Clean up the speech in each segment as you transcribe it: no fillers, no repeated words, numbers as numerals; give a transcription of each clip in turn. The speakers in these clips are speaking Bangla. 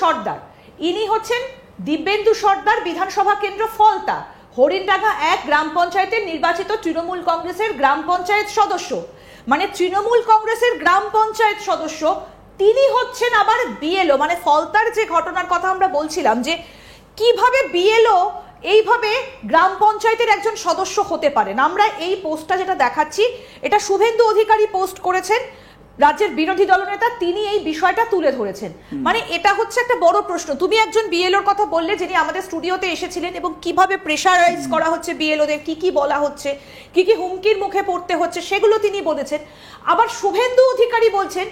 সর্দার, ইনি হচ্ছেন দিব্যেন্দু সর্দার, বিধানসভা কেন্দ্র ফলতা, হরিণডাঙ্গা 1 গ্রাম পঞ্চায়েতের নির্বাচিত তৃণমূল কংগ্রেসের গ্রাম পঞ্চায়েত সদস্য। মানে তৃণমূল কংগ্রেসের গ্রাম পঞ্চায়েত সদস্য, তিনি হচ্ছেন আবার বিএলও। মানে ফলতার যে ঘটনার কথা আমরা বলছিলাম, যে কিভাবে বিএলও এইভাবে গ্রাম পঞ্চায়েতের একজন সদস্য হতে পারেন। আমরা এই পোস্টটা যেটা দেখাচ্ছি, এটা শুভেন্দু অধিকারী পোস্ট করেছেন, রাজ্যের বিরোধী দলনেতা, তিনি এই বিষয়টা তুলে ধরেছেন। মানে এটা হচ্ছে একটা বড় প্রশ্ন। তুমি একজন বিএলওর কথা বললে, যিনি আমাদের স্টুডিওতে এসেছিলেন, এবং কিভাবে প্রেশারাইজ করা হচ্ছে বিএলওদের, কি কি বলা হচ্ছে, কি কি হুমকির মুখে পড়তে হচ্ছে, সেগুলো তিনি বলেছেন। আবার শুভেন্দু অধিকারী বলছেন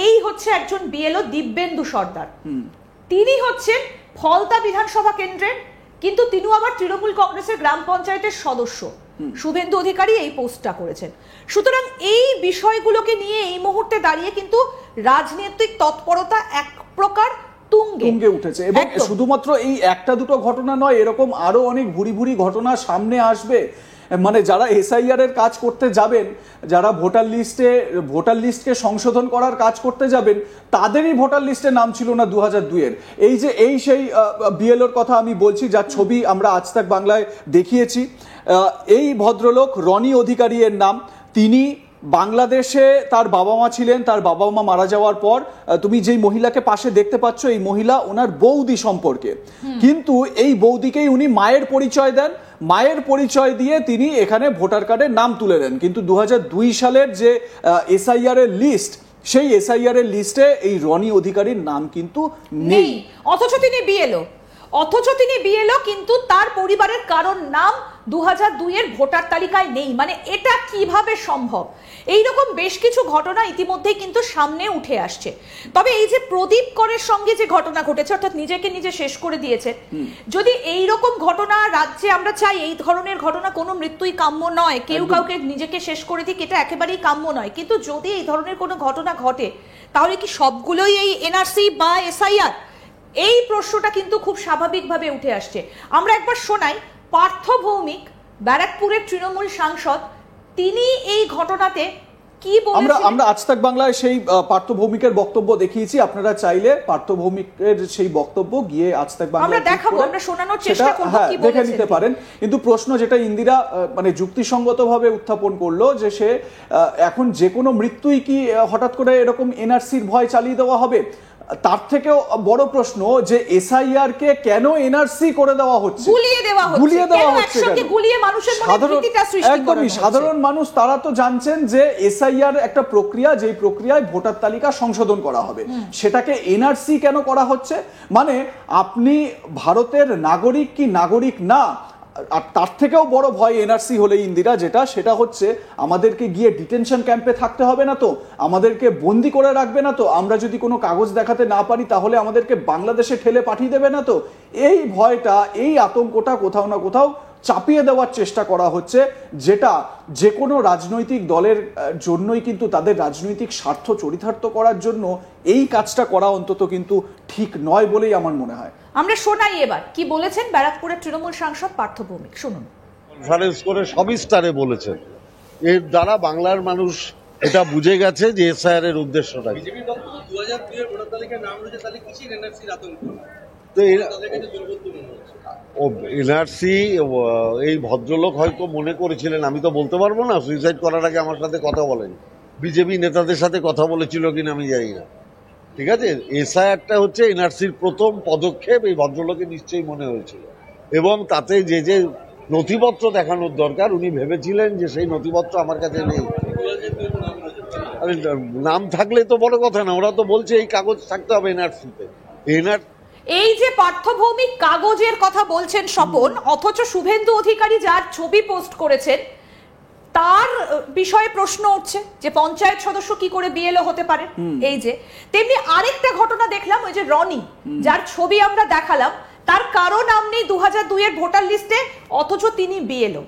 এই হচ্ছে একজন বিএলও দিব্যেন্দু সর্দার, তিনি হচ্ছেন ফলতা বিধানসভা কেন্দ্রের, কিন্তু তিনি আবার তৃণমূল কংগ্রেসের গ্রাম পঞ্চায়েতের সদস্য। শুভেন্দু অধিকারী এই পোস্টটা করেছেন। সুতরাং এই বিষয়গুলোকে নিয়ে এই মুহূর্তে দাঁড়িয়ে কিন্তু রাজনৈতিক তৎপরতা এক প্রকার তুঙ্গে উঠেছে। এবং শুধুমাত্র এই একটা দুটো ঘটনা নয়, এরকম আরো অনেক ভুরি ভুরি ঘটনা সামনে আসবে। মানে যারা এসআইআর এর কাজ করতে যাবেন, যারা ভোটার লিস্টকে সংশোধন করার কাজ করতে যাবেন, তাদেরই ভোটার লিস্টে নাম ছিল না 2002-এর। সেই বিএলওর কথা আমি বলছি, যার ছবি আমরা আজ তাক বাংলায় দেখিয়েছি। এই ভদ্রলোক রনি অধিকারী এর নাম। তিনি বাংলাদেশে তার বাবা মা ছিলেন, তার বাবা মা মারা যাওয়ার পর তুমি যেই মহিলাকে পাশে দেখতে পাচ্ছ, এই মহিলা ওনার বৌদি সম্পর্কে, কিন্তু এই বৌদিকেই উনি মায়ের পরিচয় দেন। মায়ের পরিচয় দিয়ে তিনি এখানে ভোটার কার্ডের নাম তুলে দেন। কিন্তু 2002 সালের যে এসআইআর এর লিস্ট, সেই এসআইআর এর লিস্টে এই রনি অধিকারীর নাম কিন্তু নেই, অথচ তিনি বিএলও, কিন্তু তার পরিবারের কারোর নাম 2002-এর ভোটার তালিকায় নেই। মানে এটা কিভাবে সম্ভব? এইরকম বেশ কিছু ঘটনা ইতিমধ্যেই কিন্তু সামনে উঠে আসছে। তবে এই যে প্রদীপ করের সঙ্গে যে ঘটনা ঘটেছে, অর্থাৎ নিজেকে নিজে শেষ করে দিয়েছে, যদি এই রকম ঘটনা রাজ্যে, আমরা চাই এই ধরনের ঘটনা, কোনো মৃত্যুই কাম্য নয়, কেউ কাউকে নিজেকে শেষ করে দিক, এটা একেবারেই কাম্য নয়। কিন্তু যদি এই ধরনের কোনো ঘটনা ঘটে, তাহলে কি সবগুলোই এই এনআরসি বা এসআইআর? এই প্রশ্নটা কিন্তু খুব স্বাভাবিকভাবে উঠে আসছে। আমরা একবার শোনাই পার্থ ভৌমিক, ব্যারাকপুরের তৃণমূল সাংসদ, তিনি এই ঘটনাতে কি বলেছেন। আমরা আজ তাক বাংলায় সেই পার্থ ভৌমিকের বক্তব্য দেখিয়েছি। আপনারা চাইলে পার্থ ভৌমিকের সেই বক্তব্য গিয়ে আজ তাক বাংলায় আমরা দেখাবো, আমরা শোনানোর চেষ্টা করব, কি বলেছেন দেখে নিতে পারেন। কিন্তু প্রশ্ন যেটা ইন্দিরা মানে যুক্তিসঙ্গতভাবে উত্থাপন করলো, যে সে এখন যে কোনো মৃত্যুই কি হঠাৎ করে এরকম এনআরসির ভয় চালিয়ে দেওয়া হবে? তার থেকেও বড় প্রশ্ন, যে এসআইআর কে কেন এনআরসি করে দেওয়া হচ্ছে, গুলিয়ে দেওয়া হচ্ছে একদমই সাধারণ মানুষ তারা তো জানছেন যে এসআইআর একটা প্রক্রিয়া, যেই প্রক্রিয়ায় ভোটার তালিকা সংশোধন করা হবে, সেটাকে এনআরসি কেন করা হচ্ছে? মানে আপনি ভারতের নাগরিক কি নাগরিক না, আর তার থেকেও বড় ভয় এনআরসি হলে ইন্দিরা, সেটা হচ্ছে আমাদেরকে গিয়ে ডিটেনশন ক্যাম্পে থাকতে হবে না তো, আমাদেরকে বন্দি করে রাখবে না তো, আমরা যদি কোনো কাগজ দেখাতে না পারি তাহলে আমাদেরকে বাংলাদেশে ঠেলে পাঠিয়ে দেবে না তো। এই ভয়টা, এই আতঙ্কটা কোথাও না কোথাও চাপিয়ে দেওয়ার চেষ্টা করা হচ্ছে, যেটা যে কোনো রাজনৈতিক দলের জন্যই কিন্তু তাদের রাজনৈতিক স্বার্থ চরিতার্থ করার জন্য এই কাজটা করা অন্তত কিন্তু ঠিক নয় বলেই আমার মনে হয়। আমরা শোনাই এবার কি বলেছেন ব্যারাকপুরের তৃণমূল সাংসদ পার্থ ভৌমিক, শুনুন। কনফারেন্স করে সবিস্তারে বলেছেন। এর দ্বারা বাংলার মানুষ এটা বুঝে গেছে যে এসআইআর এর উদ্দেশ্যটা কি। এনআরসি এই ভদ্রলোক হয়তো মনে করেছিলেন, আমি তো বলতে পারবো না, সুইসাইড করার আগে আমার সাথে কথা বলেন, বিজেপি নেতাদের সাথে কথা বলেছিল কিনা আমি জানি না, ঠিক আছে। এসআইআরটা হচ্ছে এনআরসির প্রথম পদক্ষেপ, এই ভদ্রলোকের নিশ্চয়ই মনে হয়েছিল, এবং তাতে যে যে নথিপত্র দেখানোর দরকার উনি ভেবেছিলেন যে সেই নথিপত্র আমার কাছে নেই। নাম থাকলে তো বড় কথা না, ওরা তো বলছে এই কাগজ থাকতে হবে এনআরসিতে। এই যে পার্থ ভৌমিক কাগজের কথা বলছেন স্বপন, অথচ শুভেন্দু অধিকারী যার ছবি পোস্ট করেছেন তার বিষয়ে প্রশ্ন উঠছে যে পঞ্চায়েত সদস্য কি করে বিএলও হতে পারে। এই যে তেমনি আরেকটা ঘটনা দেখলাম, ওই যে রনি, যার ছবি আমরা দেখালাম, তার কারো নাম নেই 2002-এর ভোটার লিস্টে, অথচ তিনি বিএলও।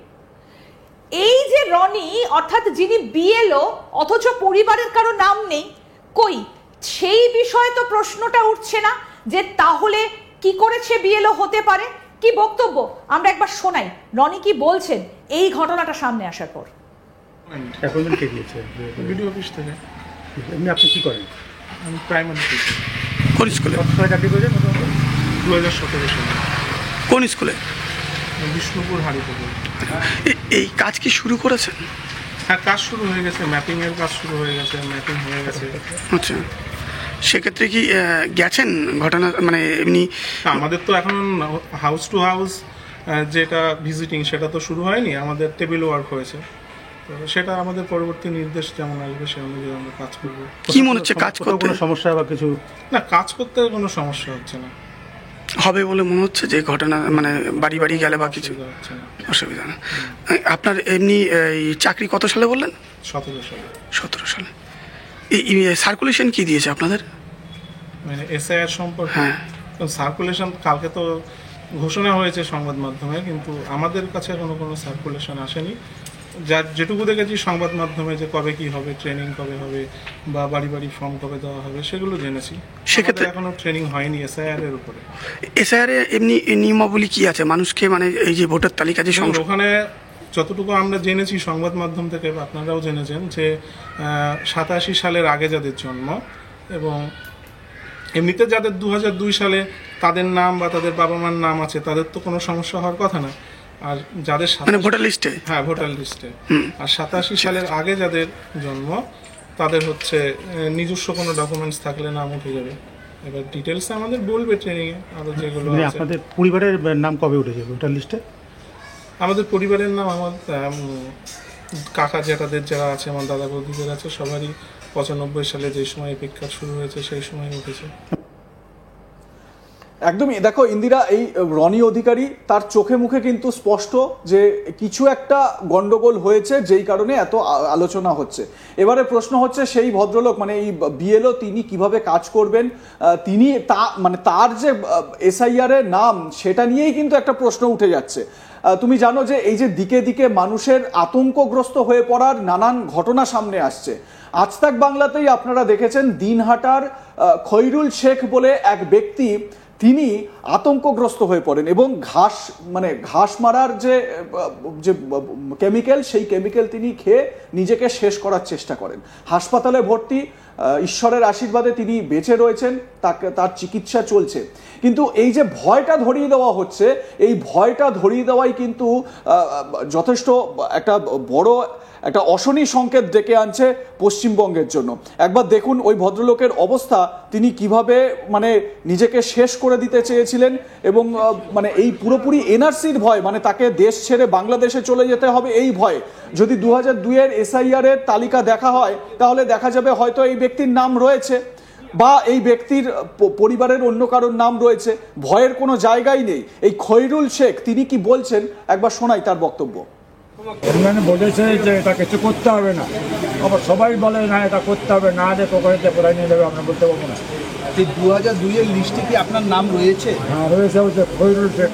এই যে রনি, অর্থাৎ যিনি বিএলও অথচ পরিবারের কারো নাম নেই, কই সেই বিষয়ে তো প্রশ্নটা উঠছে না যে তাহলে কি করে সে বিএলও হতে পারে। কি বক্তব্য আমরা একবার শোনাই, রনি কি বলছেন এই ঘটনাটা সামনে আসার পর। অ্যাপয়েন্টমেন্ট কে দিয়েছে? বিডিও অফিস থেকে। এমনি আপনি কি করেন? আমি প্রাইমারি টিচার। কোন স্কুলে? চাকরি করেছে মোটামুটি 2017 সালে কোন স্কুলে? বিষ্ণুপুর হারিপুকুর। এই কাজ কি শুরু করেছেন? হ্যাঁ, কাজ শুরু হয়ে গেছে, ম্যাপিংয়ের কাজ শুরু হয়ে গেছে, ম্যাপিং হয়ে গেছে। আচ্ছা, সেক্ষেত্রে কি গেছেন ঘটনা মানে এমনি? আমাদের তো এখন হাউস টু হাউস যেটা ভিজিটিং সেটা তো শুরু হয়নি, আমাদের টেবিল ওয়ার্ক হয়েছে। তো সেটা আমাদের পরবর্তী নির্দেশ যেমন আসবে সে অনুযায়ী আমরা কাজ করবো। কি মনে হচ্ছে কাজ করতে কোনো সমস্যা বা কিছু? না, কাজ করতে কোনো সমস্যা হচ্ছে না, হবে বলে মনে হচ্ছে যে ঘটনা মানে বাড়ি বাড়ি গেলে বা কিছু অসুবিধা হচ্ছে না। অসুবিধা না। আপনার এমনি এই চাকরি কত সালে বললেন? 17 সালে। 17 সালে। এই সার্কুলেশন কি দিয়েছে আপনাদের? মানে এসআইআর সম্পর্কে হ্যাঁ। সার্কুলেশন কালকে তো ঘোষণা হয়েছে সংবাদ মাধ্যমে, কিন্তু আমাদের কাছে কোনো সার্কুলেশন আসেনি। যা যেটুকু দেখেছি সংবাদ মাধ্যমে যে কবে কি হবে, ট্রেনিং কবে হবে বা বাড়ি বাড়ি ফর্ম কবে দেওয়া হবে সেগুলো জেনেছি। সেক্ষেত্রে এখনো ট্রেনিং হয়নি এসআইআর এর উপরে। এসআইআর এমনি নিয়মাবলী কি আছে মানুষকে মানে এই যে ভোটার তালিকা যে ওখানে যতটুকু আমরা জেনেছি সংবাদ মাধ্যম থেকে বা আপনারাও জেনেছেন যে 87 সালের আগে যাদের জন্ম এবং এমনিতে যাদের 2002 সালে তাদের নাম বা তাদের বাবা মার নাম আছে তাদের তো কোনো সমস্যা হওয়ার কথা না। আর যাদের মানে ভোটার লিস্টে, হ্যাঁ ভোটার লিস্টে, আর 87 সালের আগে যাদের জন্ম তাদের হচ্ছে নিজস্ব কোনো ডকুমেন্টস থাকলে নাম উঠে যাবে। এবার ডিটেলস আমাদের বলবে ট্রেনিংয়ে আরও যেগুলো আছে। আপনাদের পরিবারের নাম কবে উঠেছে ভোটার লিস্টে? আমাদের পরিবারের নাম আমার কাকা জ্যাঠাদের যারা আছে, আমার দাদা বৌদিদের আছে, সবারই 95 সালে যে সময় এপিক শুরু হয়েছে সেই সময় উঠেছে। একদমই। দেখো ইন্দিরা, এই রনি অধিকারী তার চোখে মুখে কিন্তু স্পষ্ট যে কিছু একটা গন্ডগোল হয়েছে যেই কারণে এত আলোচনা হচ্ছে। এবারে প্রশ্ন হচ্ছে সেই ভদ্রলোক মানে এই বিএলও তিনি কিভাবে কাজ করবেন, তিনি মানে তার যে এসআইআর এর নাম সেটা নিয়েই কিন্তু একটা প্রশ্ন উঠে যাচ্ছে। তুমি জানো যে এই যে দিকে দিকে মানুষের আতঙ্কগ্রস্ত হয়ে পড়ার নানান ঘটনা সামনে আসছে। আজ তাক বাংলাতেই আপনারা দেখেছেন দিনহাটার খৈরুল শেখ বলে এক ব্যক্তি, তিনি আতঙ্কগ্রস্ত হয়ে পড়েন এবং ঘাস মারার যে কেমিক্যাল, সেই কেমিক্যাল তিনি খেয়ে নিজেকে শেষ করার চেষ্টা করেন। হাসপাতালে ভর্তি, ঈশ্বরের আশীর্বাদে তিনি বেঁচে রয়েছেন, তার চিকিৎসা চলছে। কিন্তু এই যে ভয়টা ধরিয়ে দেওয়া হচ্ছে, এই ভয়টা ধরিয়ে দেওয়াই কিন্তু যথেষ্ট একটা বড় একটা অশনি সংকেত ডেকে আনছে পশ্চিমবঙ্গের জন্য। একবার দেখুন ওই ভদ্রলোকের অবস্থা, তিনি কিভাবে মানে নিজেকে শেষ করে দিতে চেয়েছিলেন এবং মানে এই পুরোপুরি এনআরসির ভয়, মানে তাকে দেশ ছেড়ে বাংলাদেশে চলে যেতে হবে এই ভয়। যদি 2002 এসআইআর এর তালিকা দেখা হয় তাহলে দেখা যাবে হয়তো এই ব্যক্তির নাম রয়েছে বা এই ব্যক্তির পরিবারের অন্য কারোর নাম রয়েছে। ভয়ের কোনো জায়গাই নেই। এই খৈরুল শেখ তিনি কি বলছেন একবার শোনাই তার বক্তব্য। এখানে বলেছে যে এটা কিছু করতে হবে না, আবার সবাই বলে না এটা করতে হবে, না যে কোথায় কোথায় নিয়ে যাবে আমরা বলতে পারবো না। 2002 এর লিস্টে কি আপনার নাম রয়েছে? হ্যাঁ রয়েছে, খৈরুল শেখ।